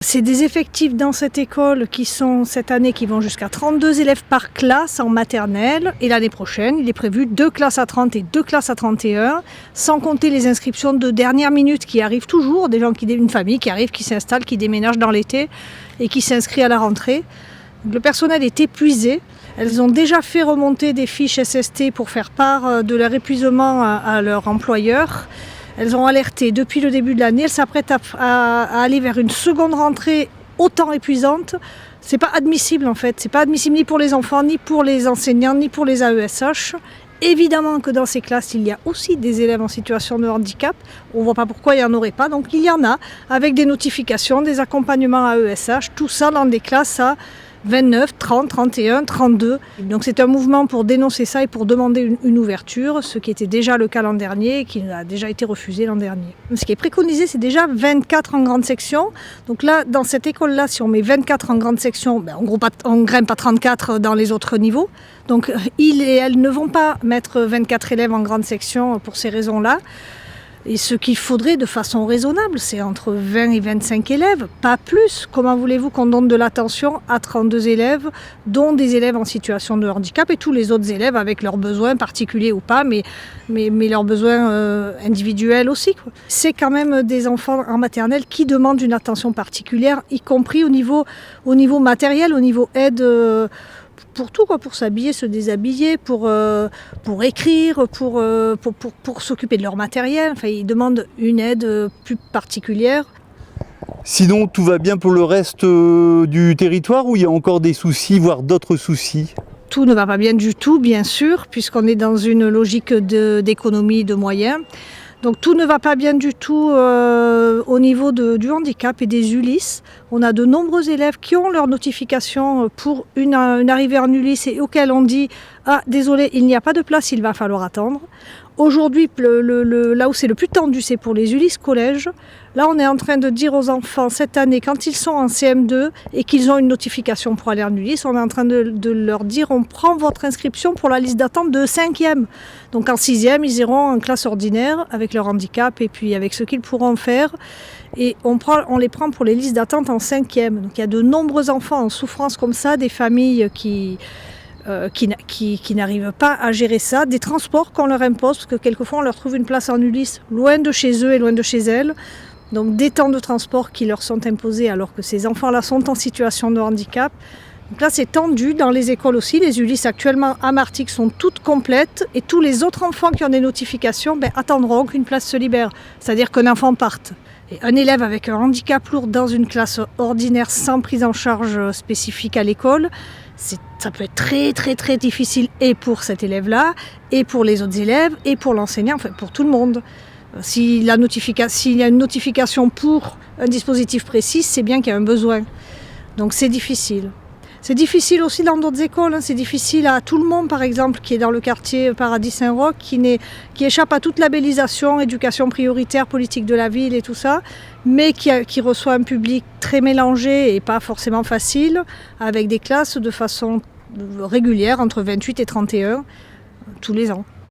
C'est des effectifs dans cette école qui sont cette année qui vont jusqu'à 32 élèves par classe en maternelle et l'année prochaine il est prévu 2 classes à 30 et 2 classes à 31 sans compter les inscriptions de dernière minute qui arrivent toujours, des gens une famille qui arrive, qui s'installe, qui déménage dans l'été et qui s'inscrit à la rentrée. Donc, le personnel est épuisé. Elles ont déjà fait remonter des fiches SST pour faire part de leur épuisement à leur employeur. Elles ont alerté depuis le début de l'année, elles s'apprêtent à aller vers une seconde rentrée autant épuisante. C'est pas admissible en fait, c'est pas admissible ni pour les enfants, ni pour les enseignants, ni pour les AESH. Évidemment que dans ces classes, il y a aussi des élèves en situation de handicap. On ne voit pas pourquoi il n'y en aurait pas, donc il y en a, avec des notifications, des accompagnements AESH, tout ça dans des classes à 29, 30, 31, 32. Donc c'est un mouvement pour dénoncer ça et pour demander une ouverture, ce qui était déjà le cas l'an dernier et qui a déjà été refusé l'an dernier. Ce qui est préconisé, c'est déjà 24 en grande section. Donc là, dans cette école-là, si on met 24 en grande section, on ne grimpe pas 34 dans les autres niveaux. Donc ils et elles ne vont pas mettre 24 élèves en grande section pour ces raisons-là. Et ce qu'il faudrait de façon raisonnable, c'est entre 20 et 25 élèves, pas plus. Comment voulez-vous qu'on donne de l'attention à 32 élèves, dont des élèves en situation de handicap et tous les autres élèves avec leurs besoins particuliers ou pas, mais leurs besoins individuels aussi, quoi. C'est quand même des enfants en maternelle qui demandent une attention particulière, y compris au niveau matériel, au niveau aide. Pour tout, quoi, pour s'habiller, se déshabiller, pour écrire, pour s'occuper de leur matériel. Enfin, ils demandent une aide plus particulière. Sinon, tout va bien pour le reste du territoire ou il y a encore des soucis, voire d'autres soucis ? Tout ne va pas bien du tout, bien sûr, puisqu'on est dans une logique d'économie de moyens. Donc tout ne va pas bien du tout au niveau du handicap et des ULIS. On a de nombreux élèves qui ont leur notification pour une arrivée en ULIS et auxquels on dit « Ah, désolé, il n'y a pas de place, il va falloir attendre ». Aujourd'hui, là où c'est le plus tendu, c'est pour les ULIS collèges. Là, on est en train de dire aux enfants, cette année, quand ils sont en CM2 et qu'ils ont une notification pour aller en ULIS, on est en train de leur dire, on prend votre inscription pour la liste d'attente de 5e. Donc en 6e, ils iront en classe ordinaire avec leur handicap et puis avec ce qu'ils pourront faire. Et on les prend pour les listes d'attente en 5e. Donc il y a de nombreux enfants en souffrance comme ça, des familles qui n'arrivent pas à gérer ça, des transports qu'on leur impose, parce que quelquefois on leur trouve une place en ULIS loin de chez eux et loin de chez elles. Donc des temps de transport qui leur sont imposés alors que ces enfants-là sont en situation de handicap. Donc là c'est tendu dans les écoles aussi, les ULIS actuellement à Martigues sont toutes complètes et tous les autres enfants qui ont des notifications attendront qu'une place se libère, c'est-à-dire qu'un enfant parte. Et un élève avec un handicap lourd dans une classe ordinaire sans prise en charge spécifique à l'école, ça peut être très très très difficile et pour cet élève-là, et pour les autres élèves, et pour l'enseignant, enfin pour tout le monde. S'il y a une notification pour un dispositif précis, c'est bien qu'il y a un besoin. Donc c'est difficile. C'est difficile aussi dans d'autres écoles, c'est difficile à tout le monde par exemple qui est dans le quartier Paradis Saint-Roch, qui échappe à toute labellisation, éducation prioritaire, politique de la ville et tout ça, mais qui reçoit un public très mélangé et pas forcément facile, avec des classes de façon régulière entre 28 et 31 tous les ans.